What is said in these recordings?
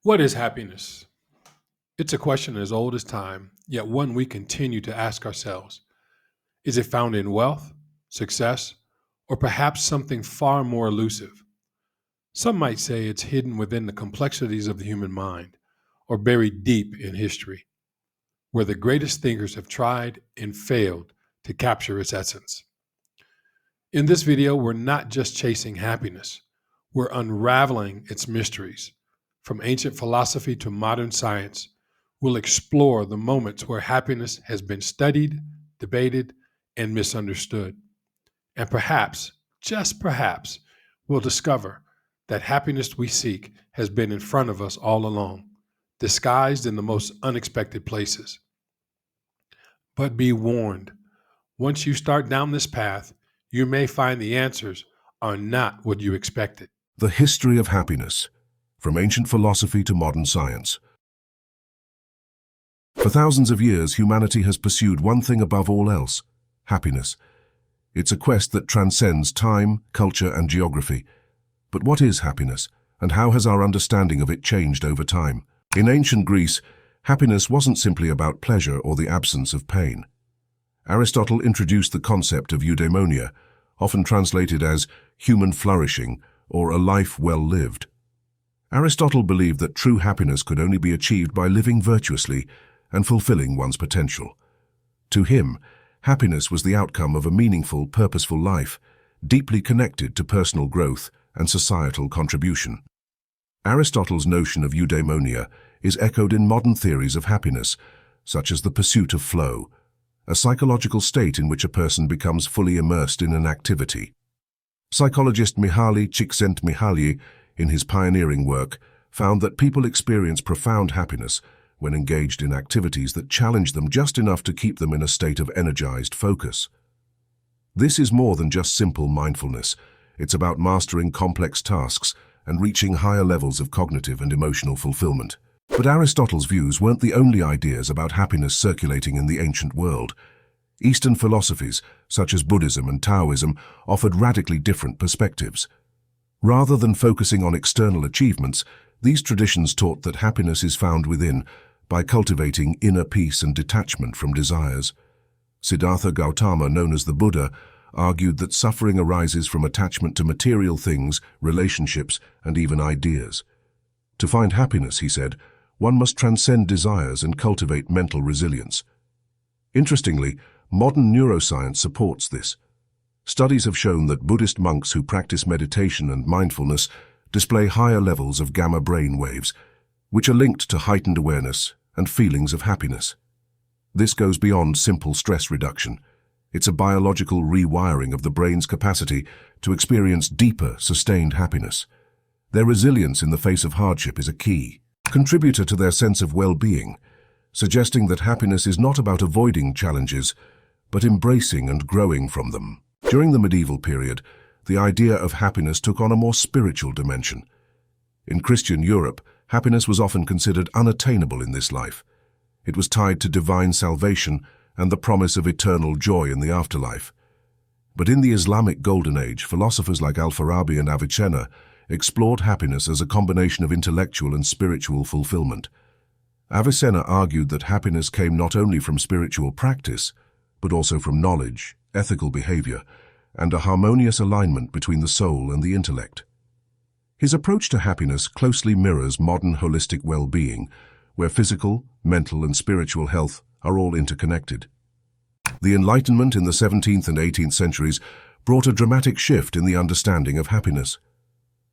What is happiness? It's a question as old as time, yet one we continue to ask ourselves. Is it found in wealth, success, or perhaps something far more elusive? Some might say it's hidden within the complexities of the human mind, or buried deep in history, where the greatest thinkers have tried and failed to capture its essence. In this video, we're not just chasing happiness, we're unraveling its mysteries. From ancient philosophy to modern science, we'll explore the moments where happiness has been studied, debated, and misunderstood. And perhaps, just perhaps, we'll discover that happiness we seek has been in front of us all along, disguised in the most unexpected places. But be warned, once you start down this path, you may find the answers are not what you expected. The history of happiness, from ancient philosophy to modern science. For thousands of years, humanity has pursued one thing above all else: happiness. It's a quest that transcends time, culture, and geography. But what is happiness, and how has our understanding of it changed over time? In ancient Greece, happiness wasn't simply about pleasure or the absence of pain. Aristotle introduced the concept of eudaimonia, often translated as human flourishing or a life well lived. Aristotle believed that true happiness could only be achieved by living virtuously and fulfilling one's potential. To him, happiness was the outcome of a meaningful, purposeful life, deeply connected to personal growth and societal contribution. Aristotle's notion of eudaimonia is echoed in modern theories of happiness, such as the pursuit of flow, a psychological state in which a person becomes fully immersed in an activity. Psychologist Mihaly Csikszentmihalyi, in his pioneering work, found that people experience profound happiness when engaged in activities that challenge them just enough to keep them in a state of energized focus. This is more than just simple mindfulness. It's about mastering complex tasks and reaching higher levels of cognitive and emotional fulfillment. But Aristotle's views weren't the only ideas about happiness circulating in the ancient world. Eastern philosophies, such as Buddhism and Taoism, offered radically different perspectives. Rather than focusing on external achievements, these traditions taught that happiness is found within, by cultivating inner peace and detachment from desires. Siddhartha Gautama, known as the Buddha, argued that suffering arises from attachment to material things, relationships, and even ideas. To find happiness, he said, one must transcend desires and cultivate mental resilience. Interestingly, modern neuroscience supports this. Studies have shown that Buddhist monks who practice meditation and mindfulness display higher levels of gamma brain waves, which are linked to heightened awareness and feelings of happiness. This goes beyond simple stress reduction. It's a biological rewiring of the brain's capacity to experience deeper, sustained happiness. Their resilience in the face of hardship is a key contributor to their sense of well-being, suggesting that happiness is not about avoiding challenges, but embracing and growing from them. During the medieval period, the idea of happiness took on a more spiritual dimension. In Christian Europe, happiness was often considered unattainable in this life. It was tied to divine salvation and the promise of eternal joy in the afterlife. But in the Islamic Golden Age, philosophers like Al-Farabi and Avicenna explored happiness as a combination of intellectual and spiritual fulfillment. Avicenna argued that happiness came not only from spiritual practice, but also from knowledge, ethical behavior, and a harmonious alignment between the soul and the intellect. His approach to happiness closely mirrors modern holistic well-being, where physical, mental, and spiritual health are all interconnected. The Enlightenment in the 17th and 18th centuries brought a dramatic shift in the understanding of happiness.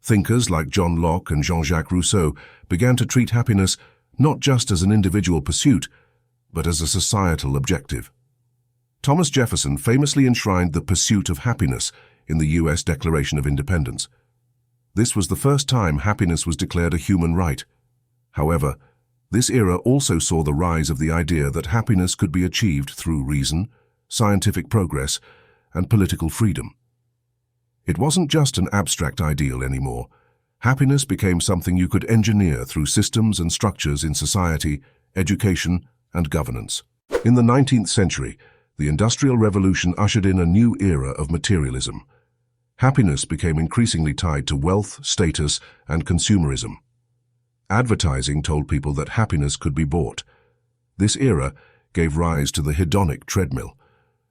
Thinkers like John Locke and Jean-Jacques Rousseau began to treat happiness not just as an individual pursuit, but as a societal objective. Thomas Jefferson famously enshrined the pursuit of happiness in the U.S. Declaration of Independence. This was the first time happiness was declared a human right. However, this era also saw the rise of the idea that happiness could be achieved through reason, scientific progress, and political freedom. It wasn't just an abstract ideal anymore. Happiness became something you could engineer through systems and structures in society, education, and governance. In the 19th century, the Industrial Revolution ushered in a new era of materialism. Happiness became increasingly tied to wealth, status, and consumerism. Advertising told people that happiness could be bought. This era gave rise to the hedonic treadmill,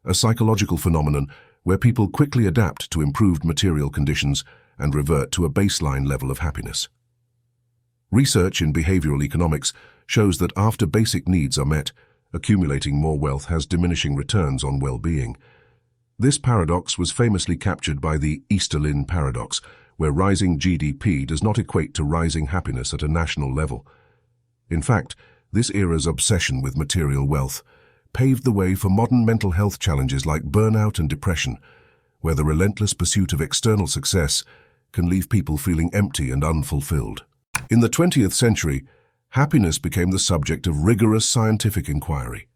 a psychological phenomenon where people quickly adapt to improved material conditions and revert to a baseline level of happiness. Research in behavioral economics shows that after basic needs are met, accumulating more wealth has diminishing returns on well-being. This paradox was famously captured by the Easterlin paradox, where rising GDP does not equate to rising happiness at a national level. In fact, this era's obsession with material wealth paved the way for modern mental health challenges like burnout and depression, where the relentless pursuit of external success can leave people feeling empty and unfulfilled. In the 20th century, happiness became the subject of rigorous scientific inquiry.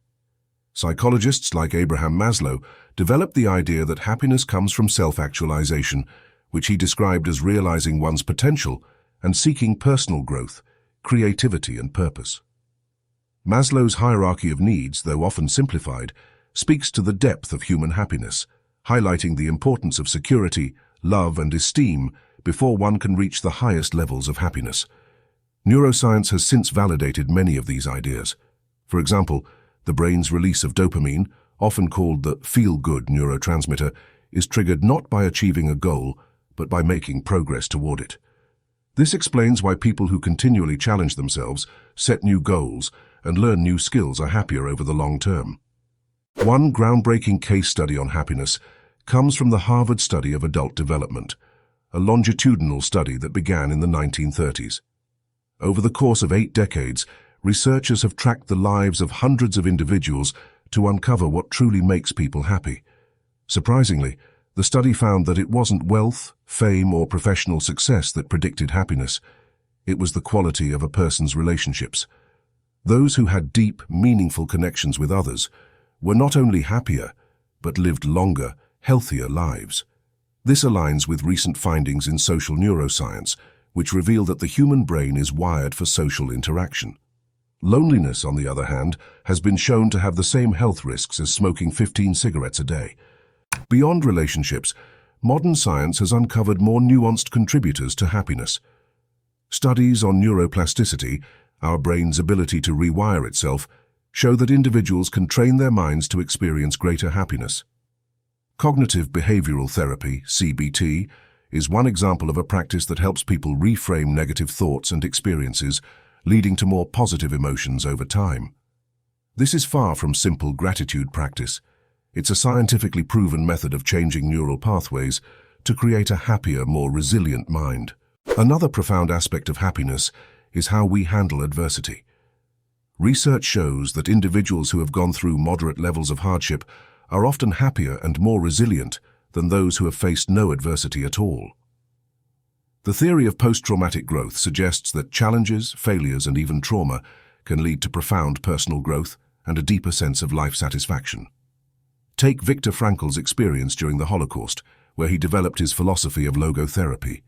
Psychologists like Abraham Maslow developed the idea that happiness comes from self-actualization, which he described as realizing one's potential and seeking personal growth, creativity, and purpose. Maslow's hierarchy of needs, though often simplified, speaks to the depth of human happiness, highlighting the importance of security, love, and esteem before one can reach the highest levels of happiness. Neuroscience has since validated many of these ideas. For example, the brain's release of dopamine, often called the feel-good neurotransmitter, is triggered not by achieving a goal, but by making progress toward it. This explains why people who continually challenge themselves, set new goals, and learn new skills are happier over the long term. One groundbreaking case study on happiness comes from the Harvard Study of Adult Development, a longitudinal study that began in the 1930s. Over the course of 8 decades, researchers have tracked the lives of hundreds of individuals to uncover what truly makes people happy. Surprisingly, the study found that it wasn't wealth, fame, or professional success that predicted happiness. It was the quality of a person's relationships. Those who had deep, meaningful connections with others were not only happier, but lived longer, healthier lives. This aligns with recent findings in social neuroscience, which reveal that the human brain is wired for social interaction. Loneliness, on the other hand, has been shown to have the same health risks as smoking 15 cigarettes a day. Beyond relationships, modern science has uncovered more nuanced contributors to happiness. Studies on neuroplasticity, our brain's ability to rewire itself, show that individuals can train their minds to experience greater happiness. Cognitive behavioral therapy, CBT, is one example of a practice that helps people reframe negative thoughts and experiences, leading to more positive emotions over time. This is far from simple gratitude practice. It's a scientifically proven method of changing neural pathways to create a happier, more resilient mind. Another profound aspect of happiness is how we handle adversity. Research shows that individuals who have gone through moderate levels of hardship are often happier and more resilient than those who have faced no adversity at all. The theory of post-traumatic growth suggests that challenges, failures, and even trauma can lead to profound personal growth and a deeper sense of life satisfaction. Take Viktor Frankl's experience during the Holocaust, where he developed his philosophy of logotherapy.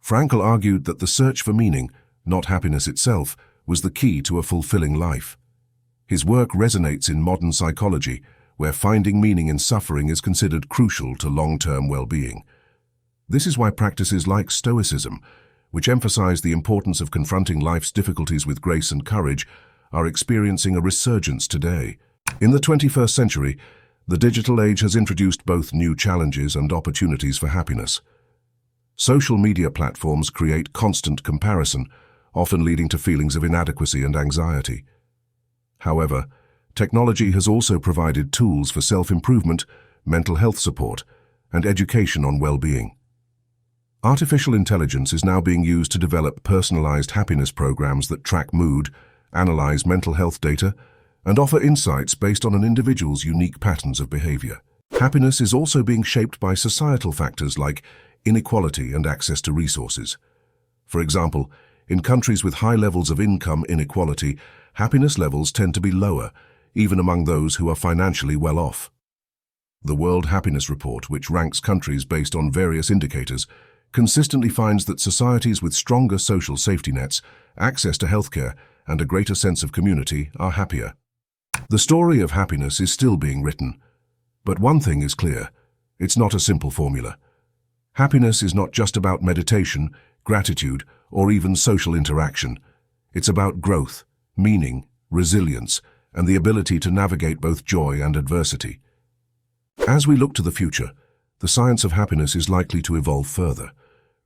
Frankl argued that the search for meaning, not happiness itself, was the key to a fulfilling life. His work resonates in modern psychology, where finding meaning in suffering is considered crucial to long-term well-being. This is why practices like Stoicism, which emphasize the importance of confronting life's difficulties with grace and courage, are experiencing a resurgence today. In the 21st century, the digital age has introduced both new challenges and opportunities for happiness. Social media platforms create constant comparison, often leading to feelings of inadequacy and anxiety. However, technology has also provided tools for self-improvement, mental health support, and education on well-being. Artificial intelligence is now being used to develop personalized happiness programs that track mood, analyze mental health data, and offer insights based on an individual's unique patterns of behavior. Happiness is also being shaped by societal factors like inequality and access to resources. For example, in countries with high levels of income inequality, happiness levels tend to be lower, even among those who are financially well off. The World Happiness Report, which ranks countries based on various indicators, consistently finds that societies with stronger social safety nets, access to healthcare, and a greater sense of community are happier. The story of happiness is still being written, but one thing is clear: it's not a simple formula. Happiness is not just about meditation, gratitude, or even social interaction. It's about growth, meaning, resilience, and the ability to navigate both joy and adversity. As we look to the future, the science of happiness is likely to evolve further,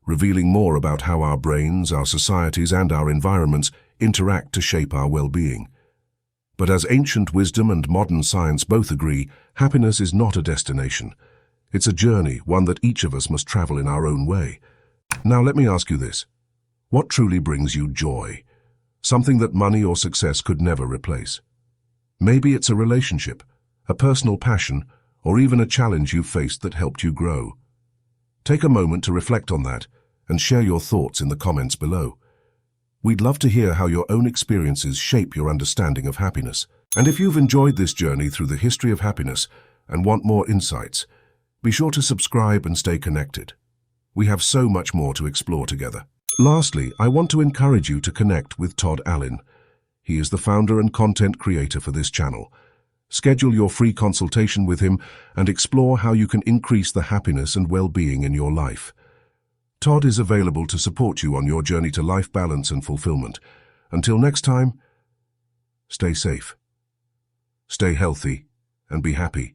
revealing more about how our brains, our societies, and our environments interact to shape our well-being. But as ancient wisdom and modern science both agree, happiness is not a destination. It's a journey, one that each of us must travel in our own way. Now let me ask you this. What truly brings you joy? Something that money or success could never replace. Maybe it's a relationship, a personal passion, or even a challenge you've faced that helped you grow. Take a moment to reflect on that and share your thoughts in the comments below. We'd love to hear how your own experiences shape your understanding of happiness. And if you've enjoyed this journey through the history of happiness and want more insights, be sure to subscribe and stay connected. We have so much more to explore together. Lastly, I want to encourage you to connect with Todd Allen. He is the founder and content creator for this channel. Schedule your free consultation with him and explore how you can increase the happiness and well-being in your life. Todd is available to support you on your journey to life balance and fulfillment. Until next time, stay safe, stay healthy, and be happy.